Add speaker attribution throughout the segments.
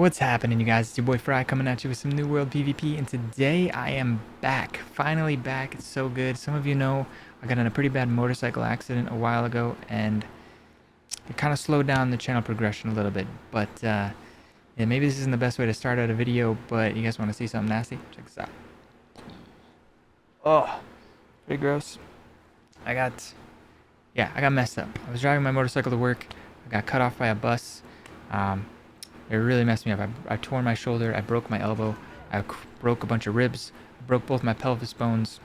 Speaker 1: What's happening, you guys? It's your boy Fry coming at you with some New World PvP, and today I am back. Finally back. It's so good. Some of you know I got in a pretty bad motorcycle accident a while ago, and it kind of slowed down the channel progression a little bit. But yeah, maybe this isn't the best way to start out a video, but you guys want to see something nasty? Check this out. Oh, pretty gross. I got messed up. I was driving my motorcycle to work. I got cut off by a bus. It really messed me up. I tore my shoulder. I broke my elbow. I broke a bunch of ribs. I broke both my pelvis bones.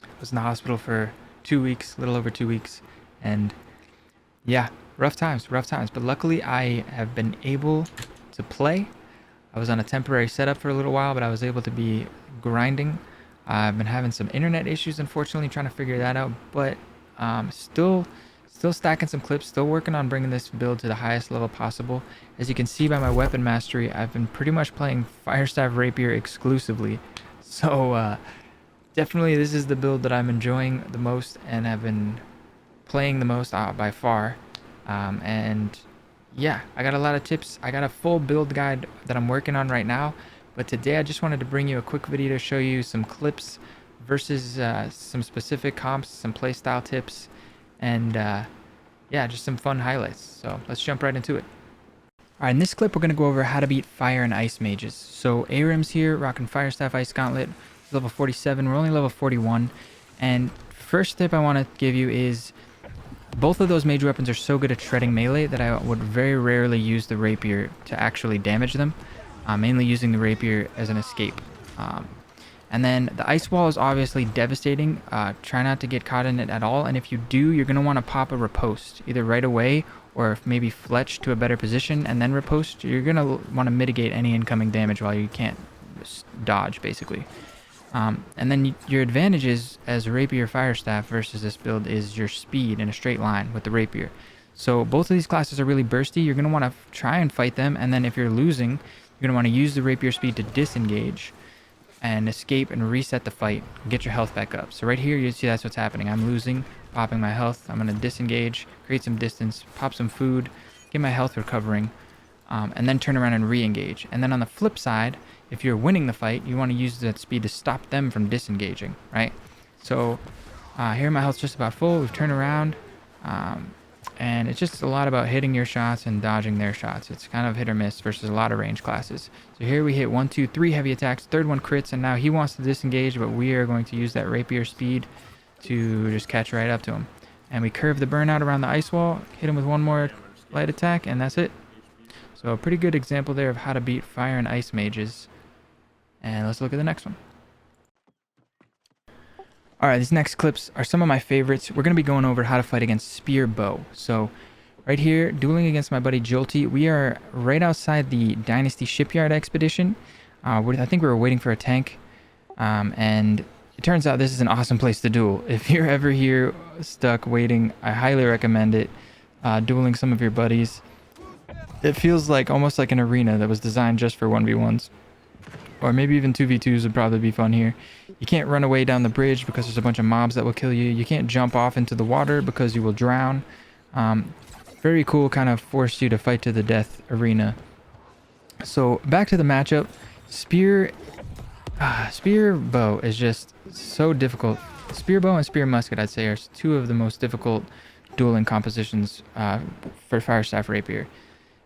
Speaker 1: I was in the hospital for 2 weeks, a little over 2 weeks. And yeah, rough times. But luckily, I have been able to play. I was on a temporary setup for a little while, but I was able to be grinding. I've been having some internet issues, unfortunately, trying to figure that out. But still stacking some clips, still working on bringing this build to the highest level possible. As you can see by my weapon mastery, I've been pretty much playing Firestaff Rapier exclusively. So definitely this is the build that I'm enjoying the most and have been playing the most by far. And yeah, I got a lot of tips. I got a full build guide that I'm working on right now. But today I just wanted to bring you a quick video to show you some clips versus some specific comps, some playstyle tips, and yeah, just some fun highlights. So let's jump right into it. Alright, in this clip we're going to go over how to beat fire and ice mages. So Arim's here, rocking Firestaff Ice Gauntlet, level 47, we're only level 41. And first tip I want to give you is both of those mage weapons are so good at shredding melee that I would very rarely use the Rapier to actually damage them. Mainly using the Rapier as an escape. And then the ice wall is obviously devastating. Try not to get caught in it at all. And if you do, you're going to want to pop a riposte, either right away or maybe fletch to a better position and then riposte. You're going to want to mitigate any incoming damage while you can't dodge, basically. And then your advantages as Rapier Firestaff versus this build is your speed in a straight line with the Rapier. So both of these classes are really bursty. You're going to want to try and fight them. And then if you're losing, you're going to want to use the Rapier speed to disengage and escape and reset the fight, get your health back up. So right here you see that's what's happening. I'm losing, popping my health. I'm going to disengage, create some distance, pop some food, get my health recovering, and then turn around and re-engage. And then on the flip side, if you're winning the fight, you want to use that speed to stop them from disengaging, right? So here my health's just about full. We've turned around, and it's just a lot about hitting your shots and dodging their shots. It's kind of hit or miss versus a lot of range classes. So here we hit 1, 2, 3 heavy attacks, third one crits, and now he wants to disengage, but we are going to use that Rapier speed to just catch right up to him. And we curve the burnout around the ice wall, hit him with one more light attack, and that's it. So a pretty good example there of how to beat fire and ice mages. And let's look at the next one. Alright, these next clips are some of my favorites. We're going to be going over how to fight against spear bow. So right here, dueling against my buddy Jolty. We are right outside the Dynasty Shipyard expedition. I think we were waiting for a tank. And it turns out this is an awesome place to duel. If you're ever here stuck waiting, I highly recommend it. Dueling some of your buddies. It feels like almost like an arena that was designed just for 1v1's. Or maybe even 2v2s would probably be fun here. You can't run away down the bridge because there's a bunch of mobs that will kill you. You can't jump off into the water because you will drown. Very cool, kind of force you to fight to the death arena. So back to the matchup. Spear bow is just so difficult. Spear bow and spear musket, I'd say, are two of the most difficult dueling compositions for Firestaff Rapier.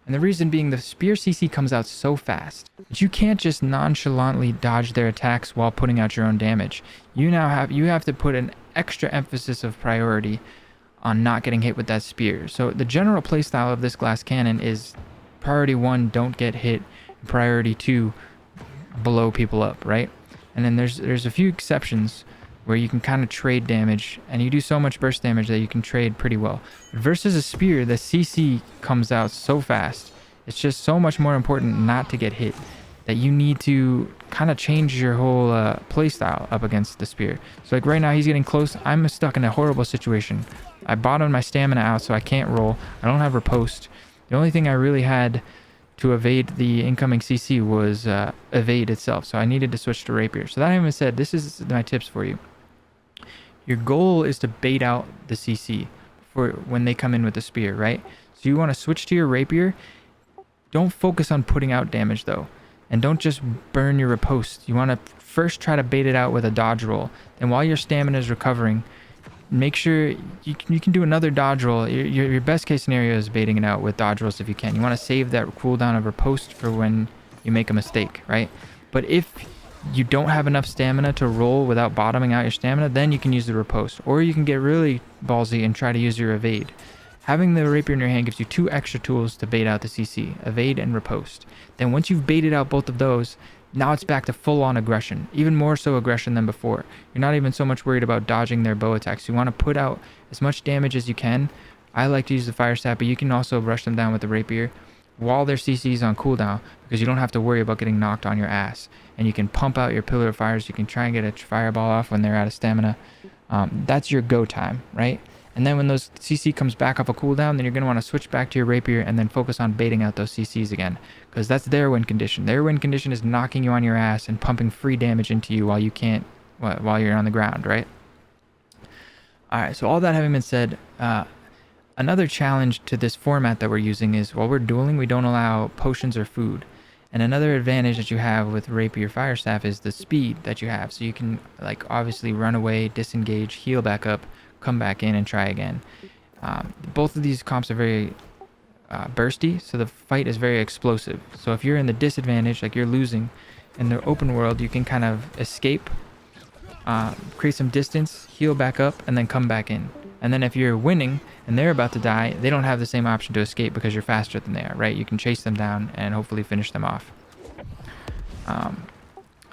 Speaker 1: And the reason being, the spear CC comes out so fast that you can't just nonchalantly dodge their attacks while putting out your own damage. You have to put an extra emphasis of priority on not getting hit with that spear. So the general playstyle of this glass cannon is priority 1, don't get hit, and priority 2, blow people up, right? And then there's a few exceptions where you can kind of trade damage, and you do so much burst damage that you can trade pretty well. Versus a spear, the CC comes out so fast. It's just so much more important not to get hit that you need to kind of change your whole playstyle up against the spear. So like right now, he's getting close. I'm stuck in a horrible situation. I bottomed my stamina out, so I can't roll. I don't have riposte. The only thing I really had to evade the incoming CC was evade itself. So I needed to switch to Rapier. So that having said, this is my tips for you. Your goal is to bait out the CC for when they come in with the spear, right? So you want to switch to your Rapier Don't focus on putting out damage though. And don't just burn your riposte. You want to first try to bait it out with a dodge roll. And while your stamina is recovering, make sure you can do another dodge roll. Your best case scenario is baiting it out with dodge rolls if you can. You want to save that cooldown of riposte for when you make a mistake, right? But if you don't have enough stamina to roll without bottoming out your stamina, then you can use the riposte. Or you can get really ballsy and try to use your evade. Having the rapier in your hand gives you 2 extra tools to bait out the CC, evade and riposte. Then once you've baited out both of those, now it's back to full-on aggression, even more so aggression than before. You're not even so much worried about dodging their bow attacks. You want to put out as much damage as you can. I like to use the Firestaff, but you can also rush them down with the rapier while their CC is on cooldown, because you don't have to worry about getting knocked on your ass. And you can pump out your pillar of fires. You can try and get a fireball off when they're out of stamina. That's your go time, right? And then when those CC comes back off a cooldown, then you're going to want to switch back to your rapier and then focus on baiting out those CCs again. Because that's their win condition. Their win condition is knocking you on your ass and pumping free damage into you while you're on the ground, right? Alright, so all that having been said, another challenge to this format that we're using is while we're dueling, we don't allow potions or food. And another advantage that you have with Rapier Firestaff is the speed that you have. So you can obviously run away, disengage, heal back up, come back in and try again. Both of these comps are very bursty, so the fight is very explosive. So if you're in the disadvantage, like you're losing in the open world, you can kind of escape, create some distance, heal back up, and then come back in. And then if you're winning and they're about to die, they don't have the same option to escape because you're faster than they are, right? You can chase them down and hopefully finish them off.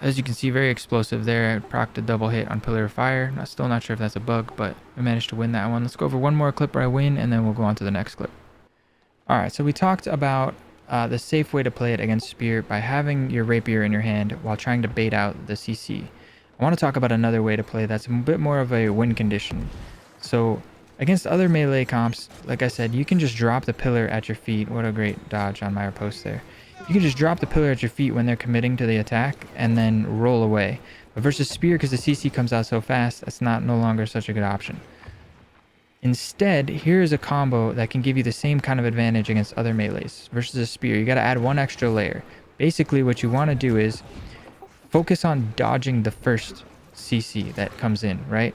Speaker 1: As you can see, very explosive there. I procced a double hit on Pillar of Fire. Still not sure if that's a bug, but we managed to win that one. Let's go over one more clip where I win, and then we'll go on to the next clip. Alright, so we talked about the safe way to play it against Spear by having your Rapier in your hand while trying to bait out the CC. I want to talk about another way to play that's a bit more of a win condition. So against other melee comps, like I said, you can just drop the pillar at your feet. What a great dodge on my riposte there. You can just drop the pillar at your feet when they're committing to the attack and then roll away. But versus Spear, because the CC comes out so fast, that's no longer such a good option. Instead, here is a combo that can give you the same kind of advantage against other melees. Versus a Spear, you got to add one extra layer. Basically, what you want to do is focus on dodging the first CC that comes in, right?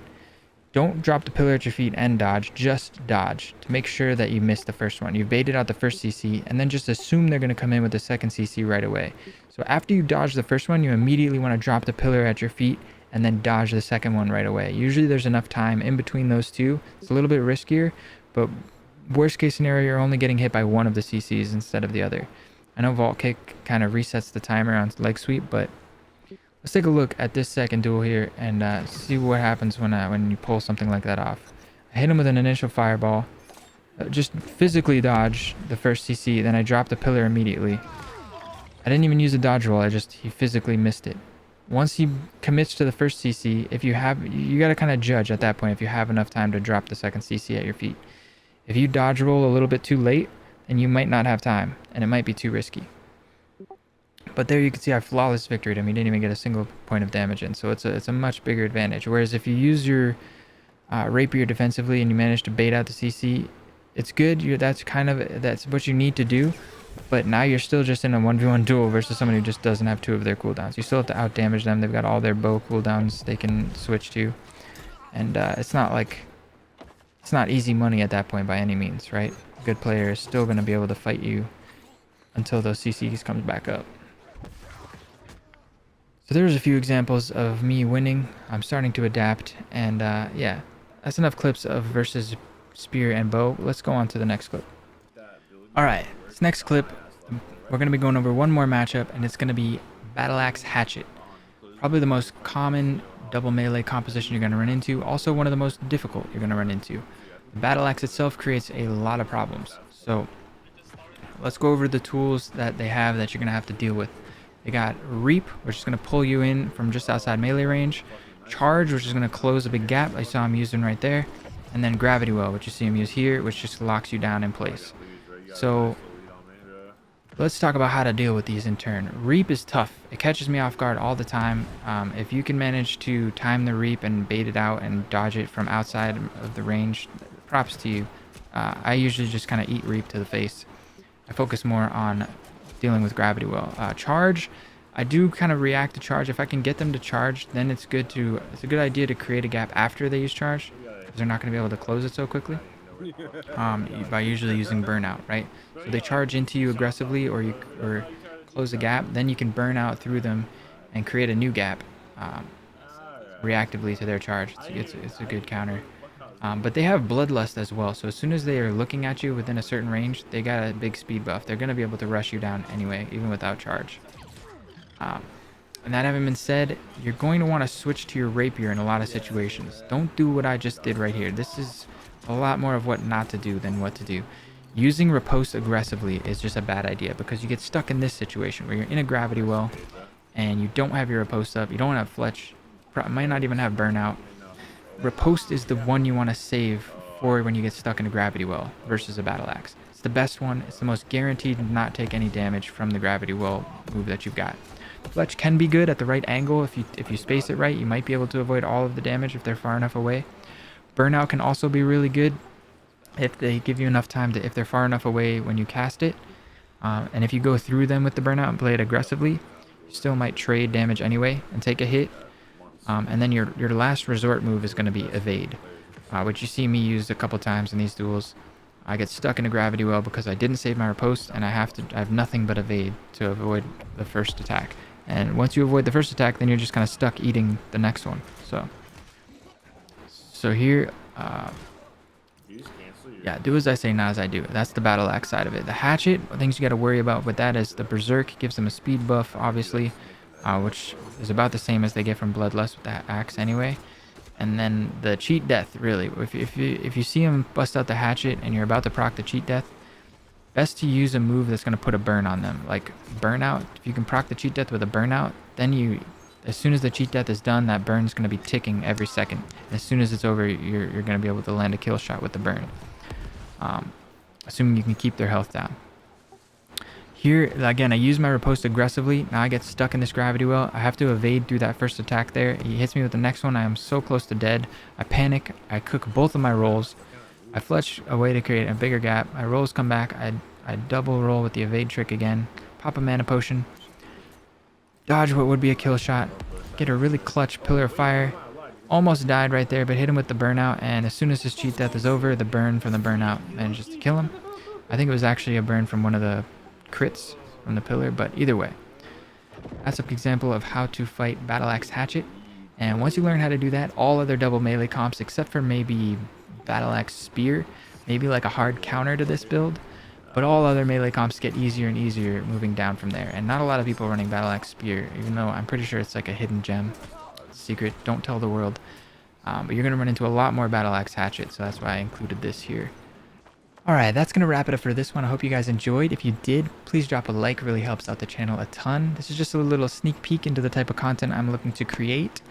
Speaker 1: Don't drop the pillar at your feet and dodge, just dodge to make sure that you miss the first one. You've baited out the first CC and then just assume they're going to come in with the second CC right away. So after you dodge the first one, you immediately want to drop the pillar at your feet and then dodge the second one right away. Usually there's enough time in between those two. It's a little bit riskier, but worst case scenario, you're only getting hit by one of the CCs instead of the other. I know Vault Kick kind of resets the timer on leg sweep, but let's take a look at this second duel here and see what happens when you pull something like that off. I hit him with an initial fireball, just physically dodge the first CC, then I dropped the pillar immediately. I didn't even use a dodge roll, he physically missed it. Once he commits to the first CC, you got to kind of judge at that point if you have enough time to drop the second CC at your feet. If you dodge roll a little bit too late, then you might not have time, and it might be too risky. But there you can see I flawless victoried him. He didn't even get a single point of damage in, so it's a much bigger advantage. Whereas if you use your Rapier defensively and you manage to bait out the CC, it's good. That's what you need to do. But now you're still just in a 1v1 duel versus someone who just doesn't have 2 of their cooldowns. You still have to out damage them. They've got all their bow cooldowns they can switch to, and it's not easy money at that point by any means, right? A good player is still going to be able to fight you until those CCs comes back up. So there's a few examples of me winning. I'm starting to adapt, and yeah, that's enough clips of versus Spear and bow. Let's go on to the next clip. Alright, this next clip, we're going to be going over one more matchup, and it's going to be Battle Axe Hatchet. Probably the most common double melee composition you're going to run into, also one of the most difficult you're going to run into. The Battle Axe itself creates a lot of problems. So let's go over the tools that they have that you're going to have to deal with. They got Reap, which is going to pull you in from just outside melee range. Charge, which is going to close a big gap. I saw him using right there. And then Gravity Well, which you see him use here, which just locks you down in place. So let's talk about how to deal with these in turn. Reap is tough. It catches me off guard all the time. If you can manage to time the Reap and bait it out and dodge it from outside of the range, props to you. I usually just kind of eat Reap to the face. I focus more on dealing with gravity well. Charge, I do kind of react to charge. If I can get them to charge, then it's a good idea to create a gap after they use charge, because they're not going to be able to close it so quickly. By usually using burnout, right? So they charge into you aggressively, or close a gap, then you can burn out through them and create a new gap reactively to their charge. It's a good counter. But they have bloodlust as well, so as soon as they are looking at you within a certain range, they got a big speed buff. They're going to be able to rush you down anyway, even without charge. And that having been said, you're going to want to switch to your Rapier in a lot of situations. Don't do what I just did right here. This is a lot more of what not to do than what to do. Using riposte aggressively is just a bad idea, because you get stuck in this situation where you're in a gravity well and you don't have your riposte up, you don't have Fletch, might not even have burnout. Riposte is the one you want to save for when you get stuck in a gravity well versus a battle axe. It's the best one. It's the most guaranteed to not take any damage from the gravity well move that you've got. Fletch can be good at the right angle. If you space it right, you might be able to avoid all of the damage if they're far enough away. Burnout can also be really good if they give you enough time if they're far enough away when you cast it. And if you go through them with the burnout and play it aggressively, you still might trade damage anyway and take a hit. And then your last resort move is going to be evade, which you see me use a couple times in these duels. I get stuck in a gravity well because I didn't save my riposte, and I have nothing but evade to avoid the first attack. And once you avoid the first attack, then you're just kind of stuck eating the next one. So here, yeah, do as I say, not as I do. That's the battle axe side of it. The hatchet, things you got to worry about with that is the berserk gives them a speed buff, obviously, which is about the same as they get from bloodlust with the axe anyway. And then the cheat death, really. If you see him bust out the hatchet and you're about to proc the cheat death, best to use a move that's going to put a burn on them, like burnout. If you can proc the cheat death with a burnout, then as soon as the cheat death is done, that burn's going to be ticking every second. As soon as it's over, you're going to be able to land a kill shot with the burn, assuming you can keep their health down. Here, again, I use my riposte aggressively. Now I get stuck in this gravity well. I have to evade through that first attack there. He hits me with the next one. I am so close to dead. I panic. I cook both of my rolls. I fletch away to create a bigger gap. My rolls come back. I double roll with the evade trick again. Pop a mana potion. Dodge what would be a kill shot. Get a really clutch pillar of fire. Almost died right there, but hit him with the burnout. And as soon as his cheat death is over, the burn from the burnout manages to kill him. I think it was actually a burn from one of the crits from the pillar, but either way, that's an example of how to fight battle axe hatchet. And once you learn how to do that, all other double melee comps, except for maybe battle axe spear, maybe like a hard counter to this build, but all other melee comps get easier and easier moving down from there. And not a lot of people running battle axe spear, even though I'm pretty sure it's like a hidden gem, secret, don't tell the world. But you're going to run into a lot more battle axe hatchet, so that's why I included this here. Alright, that's going to wrap it up for this one. I hope you guys enjoyed. If you did, please drop a like. It really helps out the channel a ton. This is just a little sneak peek into the type of content I'm looking to create.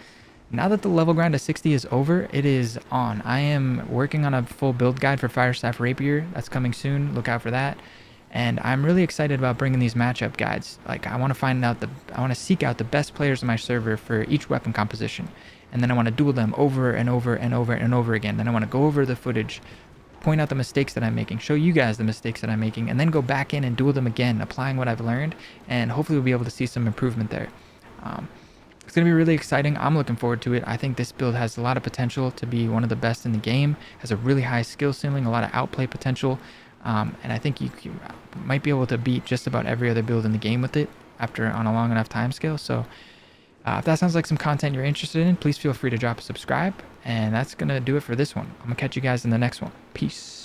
Speaker 1: Now that the level grind to 60 is over, it is on. I am working on a full build guide for Firestaff Rapier. That's coming soon. Look out for that. And I'm really excited about bringing these matchup guides. Like, I want to seek out the best players on my server for each weapon composition. And then I want to duel them over and over and over and over again. Then I want to go over the footage, point out the mistakes that I'm making, show you guys the mistakes that I'm making, and then go back in and duel them again, applying what I've learned, and hopefully we'll be able to see some improvement there. It's going to be really exciting. I'm looking forward to it. I think this build has a lot of potential to be one of the best in the game, has a really high skill ceiling, a lot of outplay potential, and I think you might be able to beat just about every other build in the game with it on a long enough time scale. So if that sounds like some content you're interested in, please feel free to drop a subscribe. And that's going to do it for this one. I'm going to catch you guys in the next one. Peace.